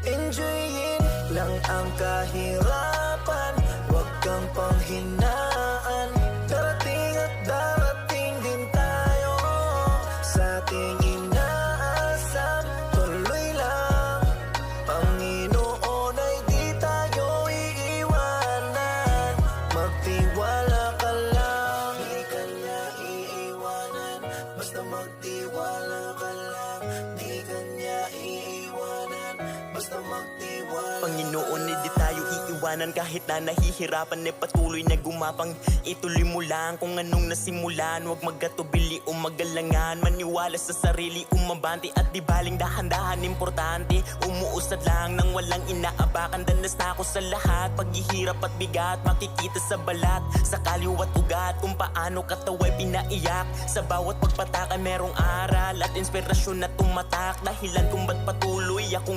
Enjoyin lang ang kahirapan, huwag kang panghinaan. Darating at darating din tayo sa ating inaasam. Tuloy lang, Panginoon ay di tayo iiwanan. Magtiwala ka lang, di ka niya iiwanan. Basta magtiwala ka lang, di ka niya iiwanan. Basta magtiwala. Panginoon, di tayo iiwanan kahit na nahihirapan, patuloy na gumapang. Ituloy mo lang kung anong nasimulan, huwag magkatubili o magalangan. Maniwala sa sarili, umabante at di baling dahan-dahan. Importante, umuusad lang nang walang inaabakan. Danas na ako sa lahat, paghihirap at bigat, makikita sa balat, sa kaliwat ugat, kung paano kataway pinaiyak. Sa bawat pagpataka merong aral at inspirasyon na tumatak, dahilan kung ba't patuloy akong